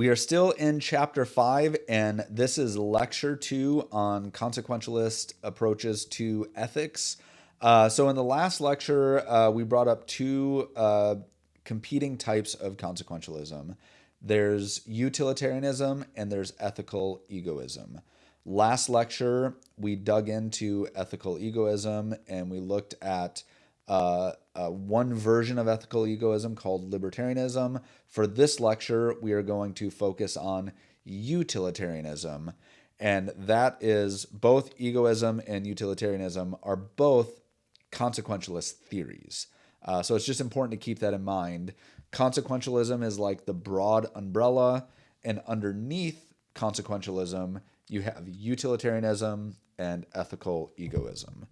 We are still in chapter 5, and this is lecture 2 on consequentialist approaches to ethics. So, in the last lecture, we brought up two competing types of consequentialism. There's utilitarianism and there's ethical egoism. Last lecture, we dug into ethical egoism and we looked at one version of ethical egoism called libertarianism. For this lecture, we are going to focus on utilitarianism. And that is both egoism and utilitarianism are both consequentialist theories. So it's just important to keep that in mind. Consequentialism is like the broad umbrella, and underneath consequentialism, you have utilitarianism and ethical egoism.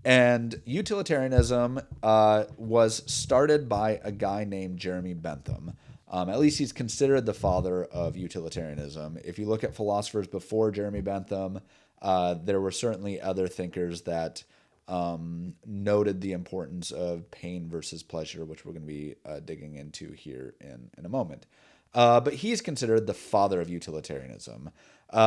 And utilitarianism was started by a guy named Jeremy Bentham. At least he's considered the father of utilitarianism. If you look at philosophers before Jeremy Bentham, there were certainly other thinkers that noted the importance of pain versus pleasure, which we're going to be digging into here in a moment. But he's considered the father of utilitarianism.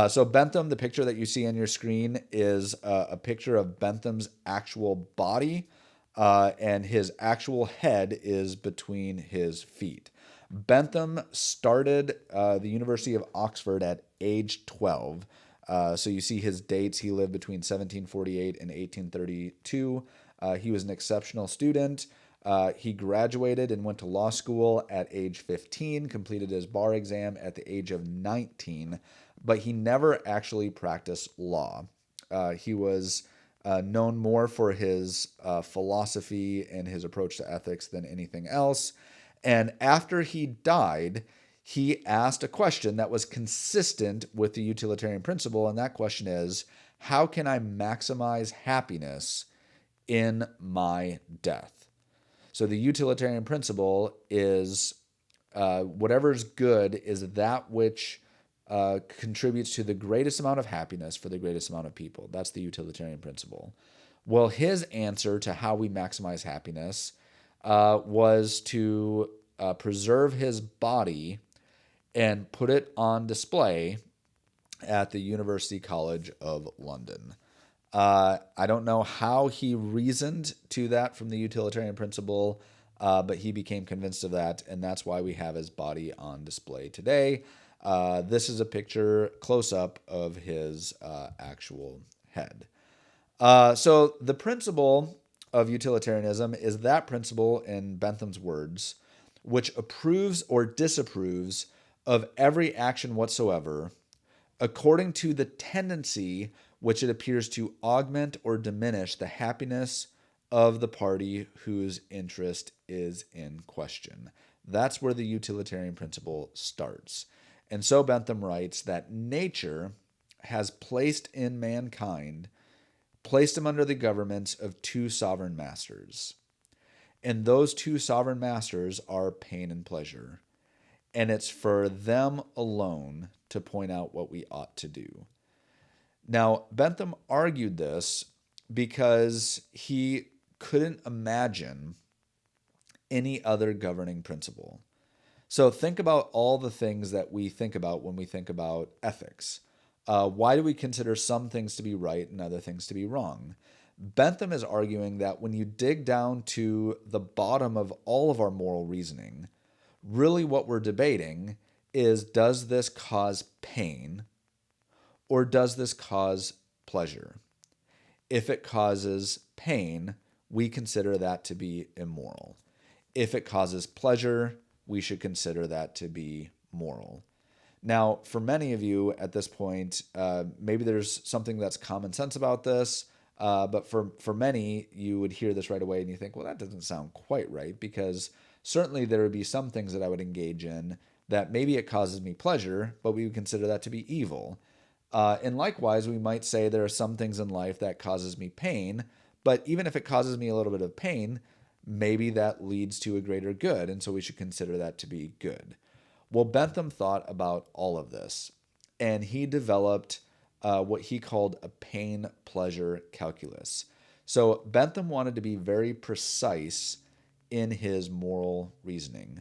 So Bentham, the picture that you see on your screen is a picture of Bentham's actual body, and his actual head is between his feet. Bentham started the University of Oxford at age 12. So you see his dates. He lived between 1748 and 1832. He was an exceptional student. He graduated and went to law school at age 15, completed his bar exam at the age of 19, but he never actually practiced law. He was known more for his philosophy and his approach to ethics than anything else. And after he died, he asked a question that was consistent with the utilitarian principle. And that question is, how can I maximize happiness in my death? So the utilitarian principle is whatever's good is that which contributes to the greatest amount of happiness for the greatest amount of people. That's the utilitarian principle. Well, his answer to how we maximize happiness was to preserve his body and put it on display at the University College of London. I don't know how he reasoned to that from the utilitarian principle, but he became convinced of that, and that's why we have his body on display today. This is a picture close up of his actual head. So the principle of utilitarianism is that principle, in Bentham's words, which approves or disapproves of every action whatsoever according to the tendency which it appears to augment or diminish the happiness of the party whose interest is in question. That's where the utilitarian principle starts. And so Bentham writes that nature has placed in mankind, placed him under the government of two sovereign masters. And those two sovereign masters are pain and pleasure. And it's for them alone to point out what we ought to do. Now, Bentham argued this because he couldn't imagine any other governing principle. So think about all the things that we think about when we think about ethics. Why do we consider some things to be right and other things to be wrong? Bentham is arguing that when you dig down to the bottom of all of our moral reasoning, really what we're debating is, does this cause pain or does this cause pleasure? If it causes pain, we consider that to be immoral. If it causes pleasure, we should consider that to be moral. Now, for many of you at this point, maybe there's something that's common sense about this, but for many, you would hear this right away and you think, well, that doesn't sound quite right, because certainly there would be some things that I would engage in that maybe it causes me pleasure, but we would consider that to be evil. And likewise, we might say there are some things in life that causes me pain, but even if it causes me a little bit of pain, maybe that leads to a greater good, and so we should consider that to be good. Well, Bentham thought about all of this, and he developed what he called a pain-pleasure calculus. So Bentham wanted to be very precise in his moral reasoning.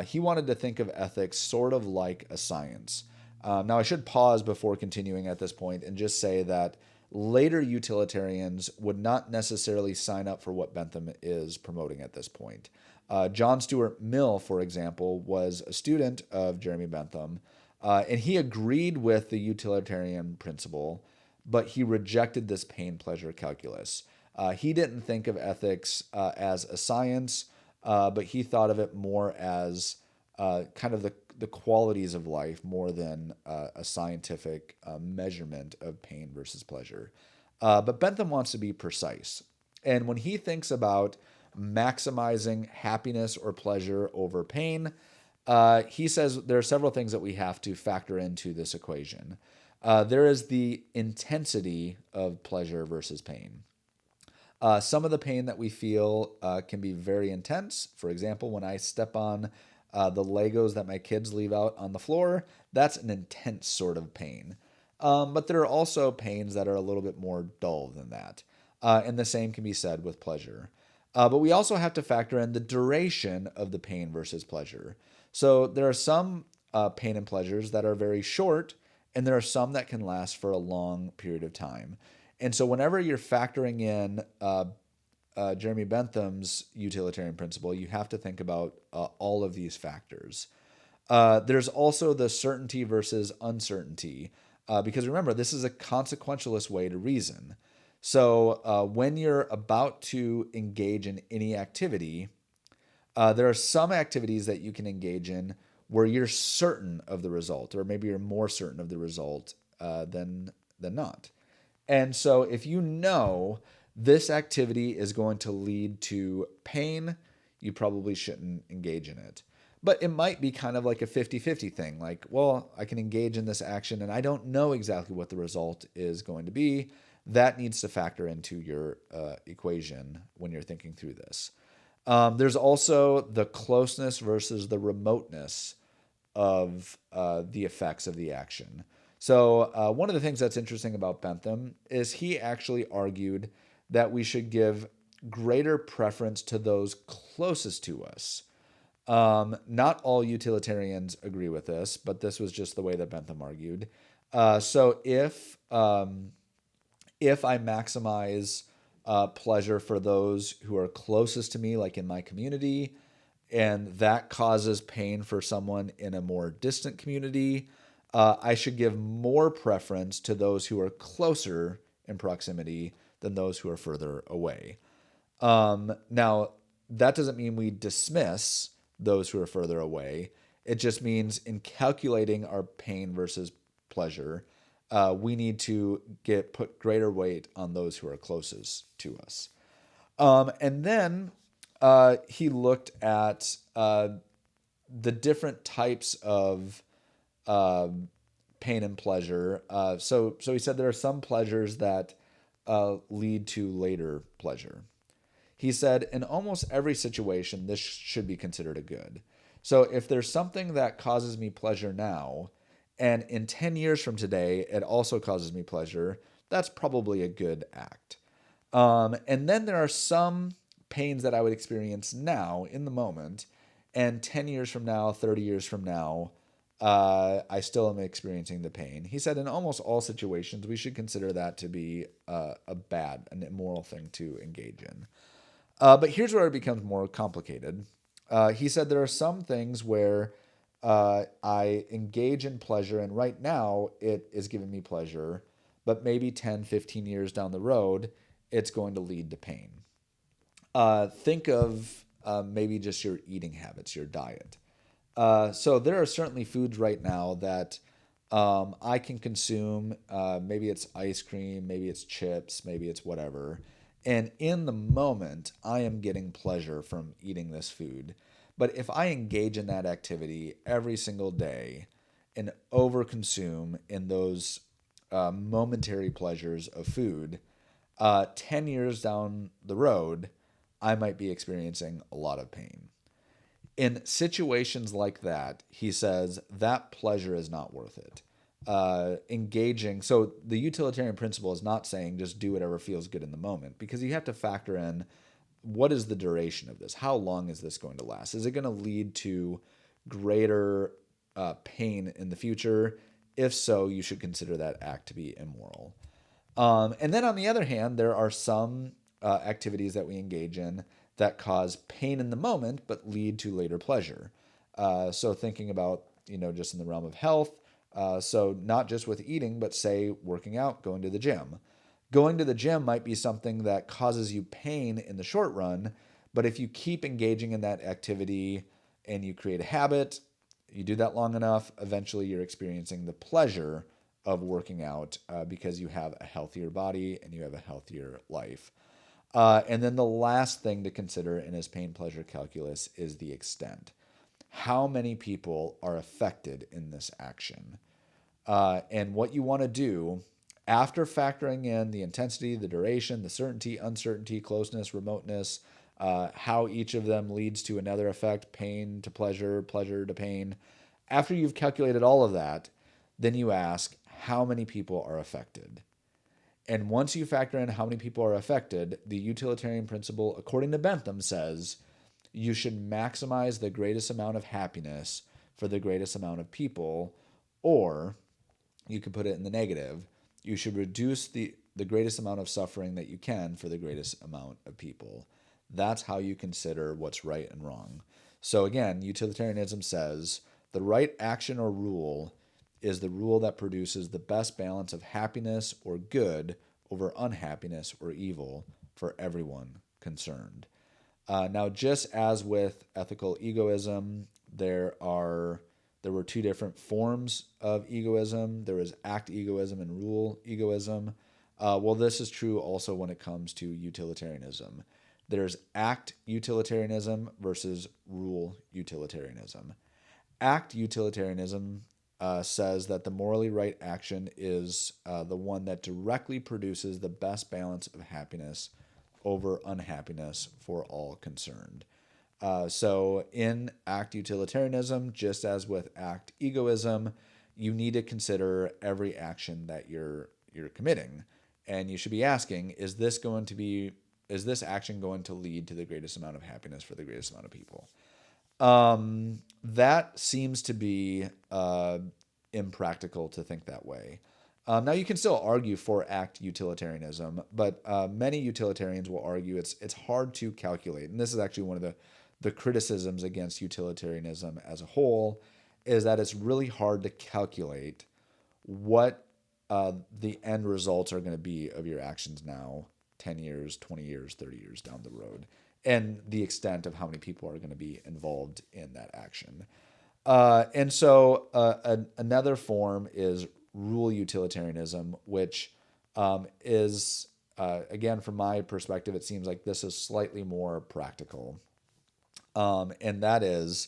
He wanted to think of ethics sort of like a science. Now, I should pause before continuing at this point and just say that later utilitarians would not necessarily sign up for what Bentham is promoting at this point. John Stuart Mill, for example, was a student of Jeremy Bentham, and he agreed with the utilitarian principle, but he rejected this pain pleasure calculus. He didn't think of ethics as a science, but he thought of it more as kind of the qualities of life more than a scientific measurement of pain versus pleasure. But Bentham wants to be precise. And when he thinks about maximizing happiness or pleasure over pain, he says there are several things that we have to factor into this equation. There is the intensity of pleasure versus pain. Some of the pain that we feel can be very intense. For example, when I step on the Legos that my kids leave out on the floor, that's an intense sort of pain. But there are also pains that are a little bit more dull than that. And the same can be said with pleasure. But we also have to factor in the duration of the pain versus pleasure. So there are some pain and pleasures that are very short, and there are some that can last for a long period of time. And so whenever you're factoring in Jeremy Bentham's utilitarian principle, you have to think about all of these factors. There's also the certainty versus uncertainty, because remember, this is a consequentialist way to reason. So when you're about to engage in any activity, there are some activities that you can engage in where you're certain of the result, or maybe you're more certain of the result than not. And so if you know this activity is going to lead to pain, you probably shouldn't engage in it. But it might be kind of like a 50-50 thing. Like, well, I can engage in this action and I don't know exactly what the result is going to be. That needs to factor into your equation when you're thinking through this. There's also the closeness versus the remoteness of the effects of the action. So one of the things that's interesting about Bentham is he actually argued that we should give greater preference to those closest to us. Not all utilitarians agree with this, but this was just the way that Bentham argued. So if I maximize pleasure for those who are closest to me, like in my community, and that causes pain for someone in a more distant community, I should give more preference to those who are closer in proximity than those who are further away. Now, that doesn't mean we dismiss those who are further away. It just means in calculating our pain versus pleasure, we need to put greater weight on those who are closest to us. And then he looked at the different types of pain and pleasure. So he said there are some pleasures that lead to later pleasure. He said in almost every situation, this should be considered a good. So if there's something that causes me pleasure now, and in 10 years from today, it also causes me pleasure, that's probably a good act. And then there are some pains that I would experience now in the moment, and 10 years from now, 30 years from now, I still am experiencing the pain. He said in almost all situations, we should consider that to be an immoral thing to engage in. But here's where it becomes more complicated. He said there are some things where I engage in pleasure, and right now it is giving me pleasure, but maybe 10, 15 years down the road, it's going to lead to pain. Think of maybe just your eating habits, your diet. So there are certainly foods right now that I can consume. Maybe it's ice cream, maybe it's chips, maybe it's whatever. And in the moment, I am getting pleasure from eating this food. But if I engage in that activity every single day and overconsume in those momentary pleasures of food, 10 years down the road, I might be experiencing a lot of pain. In situations like that, he says that pleasure is not worth it. Engaging, so the utilitarian principle is not saying just do whatever feels good in the moment, because you have to factor in what is the duration of this? How long is this going to last? Is it going to lead to greater pain in the future? If so, you should consider that act to be immoral. And then on the other hand, there are some activities that we engage in that cause pain in the moment but lead to later pleasure. So thinking about, just in the realm of health, so not just with eating, but say working out, going to the gym. Going to the gym might be something that causes you pain in the short run, but if you keep engaging in that activity and you create a habit, you do that long enough, eventually you're experiencing the pleasure of working out because you have a healthier body and you have a healthier life. And then the last thing to consider in his pain pleasure calculus is the extent. How many people are affected in this action? And what you want to do after factoring in the intensity, the duration, the certainty, uncertainty, closeness, remoteness, how each of them leads to another effect, pain to pleasure, pleasure to pain. After you've calculated all of that, then you ask how many people are affected. And once you factor in how many people are affected, the utilitarian principle, according to Bentham, says you should maximize the greatest amount of happiness for the greatest amount of people, or you could put it in the negative. You should reduce the greatest amount of suffering that you can for the greatest amount of people. That's how you consider what's right and wrong. So again, utilitarianism says the right action or rule is the rule that produces the best balance of happiness or good over unhappiness or evil for everyone concerned. Now, just as with ethical egoism, there were two different forms of egoism. There was act egoism and rule egoism. Well, this is true also when it comes to utilitarianism. There's act utilitarianism versus rule utilitarianism. Act utilitarianism says that the morally right action is the one that directly produces the best balance of happiness over unhappiness for all concerned. So in act utilitarianism, just as with act egoism, you need to consider every action that you're committing, and you should be asking: is this action going to lead to the greatest amount of happiness for the greatest amount of people? That seems to be impractical to think that way. Now you can still argue for act utilitarianism, but many utilitarians will argue it's hard to calculate, and this is actually one of the criticisms against utilitarianism as a whole, is that it's really hard to calculate what the end results are going to be of your actions now, 10 years, 20 years, 30 years down the road, and the extent of how many people are going to be involved in that action. And so another form is rule utilitarianism, which is, again, from my perspective, it seems like this is slightly more practical. And that is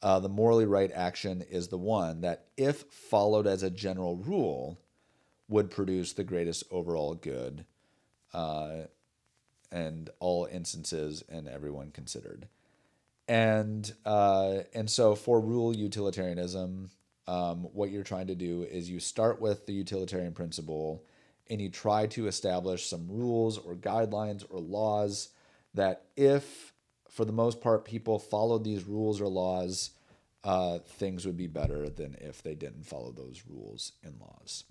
the morally right action is the one that, if followed as a general rule, would produce the greatest overall good and all instances and everyone considered. And so for rule utilitarianism, what you're trying to do is you start with the utilitarian principle and you try to establish some rules or guidelines or laws that, if for the most part people followed these rules or laws, things would be better than if they didn't follow those rules and laws.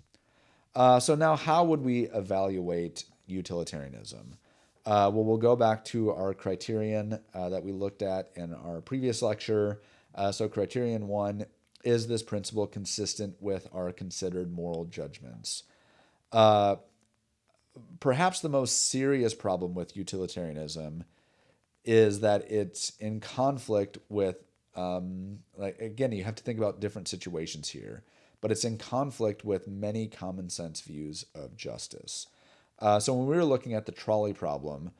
So now how would we evaluate utilitarianism? Well, we'll go back to our criterion that we looked at in our previous lecture. So criterion 1, is this principle consistent with our considered moral judgments? Perhaps the most serious problem with utilitarianism is that it's in conflict with, again, you have to think about different situations here, but it's in conflict with many common sense views of justice. So when we were looking at the trolley problem,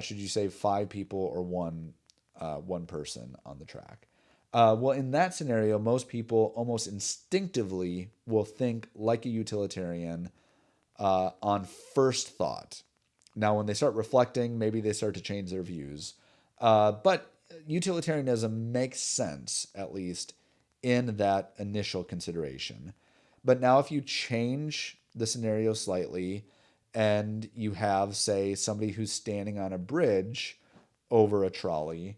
should you save 5 people or one person on the track? Well, in that scenario, most people almost instinctively will think like a utilitarian on first thought. Now, when they start reflecting, maybe they start to change their views. But utilitarianism makes sense, at least, in that initial consideration. But now if you change the scenario slightly and you have, say, somebody who's standing on a bridge over a trolley,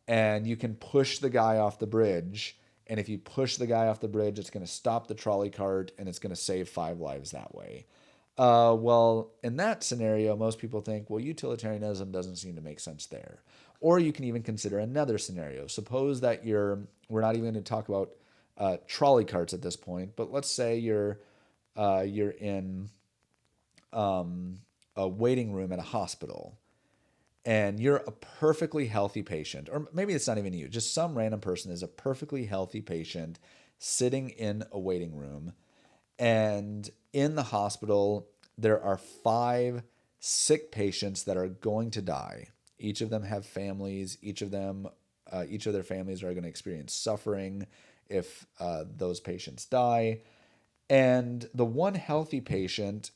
and you can push the guy off the bridge. And if you push the guy off the bridge, it's going to stop the trolley cart and it's going to save 5 lives that way. Well, in that scenario, most people think, well, utilitarianism doesn't seem to make sense there. Or you can even consider another scenario. Suppose that we're not even going to talk about trolley carts at this point, but let's say you're in a waiting room at a hospital, and you're a perfectly healthy patient, or maybe it's not even you, just some random person is a perfectly healthy patient sitting in a waiting room. And in the hospital, there are 5 sick patients that are going to die. Each of them have families. Each of their families are going to experience suffering if those patients die. And the one healthy patient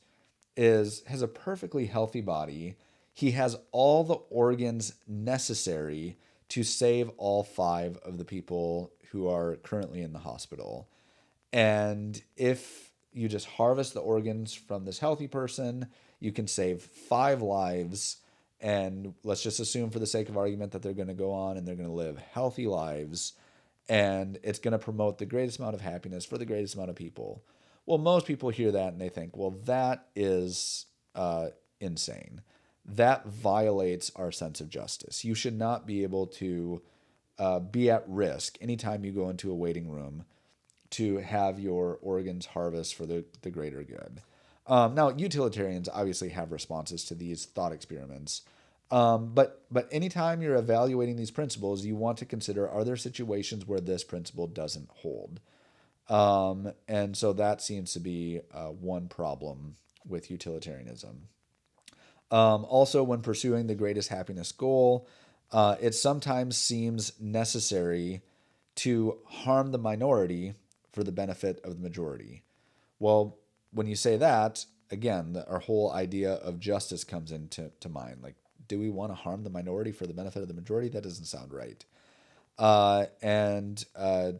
has a perfectly healthy body. He has all the organs necessary to save all 5 of the people who are currently in the hospital. And if you just harvest the organs from this healthy person, you can save 5 lives. And let's just assume, for the sake of argument, that they're going to go on and they're going to live healthy lives. And it's going to promote the greatest amount of happiness for the greatest amount of people. Well, most people hear that and they think, well, that is insane. That violates our sense of justice. You should not be able to be at risk anytime you go into a waiting room to have your organs harvest for the greater good. Now, utilitarians obviously have responses to these thought experiments. But anytime you're evaluating these principles, you want to consider, are there situations where this principle doesn't hold? And so that seems to be one problem with utilitarianism. Also, when pursuing the greatest happiness goal, it sometimes seems necessary to harm the minority for the benefit of the majority. Well, when you say that, again, our whole idea of justice comes into mind. Like, do we want to harm the minority for the benefit of the majority? That doesn't sound right. And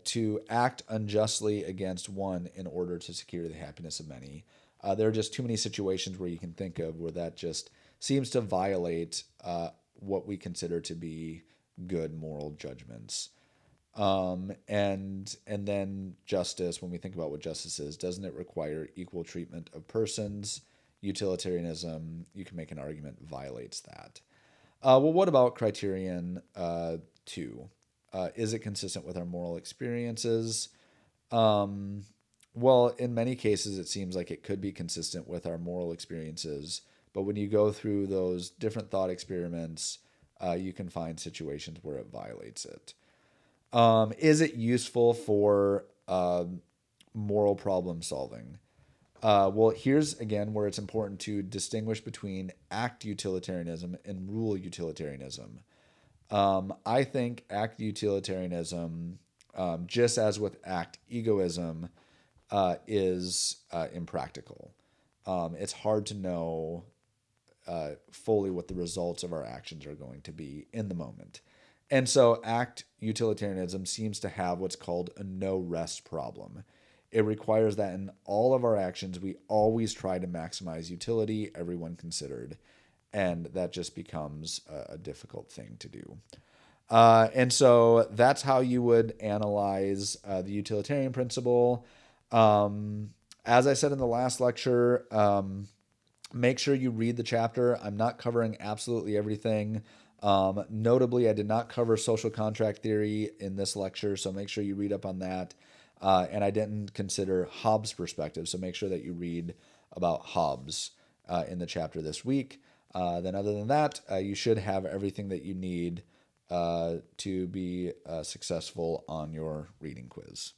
to act unjustly against one in order to secure the happiness of many. There are just too many situations where you can think of where that just seems to violate what we consider to be good moral judgments. And then justice, when we think about what justice is, doesn't it require equal treatment of persons? Utilitarianism, you can make an argument, violates that. Well, what about criterion 2? Is it consistent with our moral experiences? Well, in many cases, it seems like it could be consistent with our moral experiences. But when you go through those different thought experiments, you can find situations where it violates it. Is it useful for moral problem solving? Well, here's again where it's important to distinguish between act utilitarianism and rule utilitarianism. I think act utilitarianism, just as with act egoism, is impractical. It's hard to know fully what the results of our actions are going to be in the moment. And so act utilitarianism seems to have what's called a no rest problem. It requires that in all of our actions, we always try to maximize utility, everyone considered. And that just becomes a difficult thing to do. And so that's how you would analyze the utilitarian principle. As I said in the last lecture, make sure you read the chapter. I'm not covering absolutely everything. Notably, I did not cover social contract theory in this lecture, so make sure you read up on that. And I didn't consider Hobbes' perspective, so make sure that you read about Hobbes in the chapter this week. Then other than that, you should have everything that you need to be successful on your reading quiz.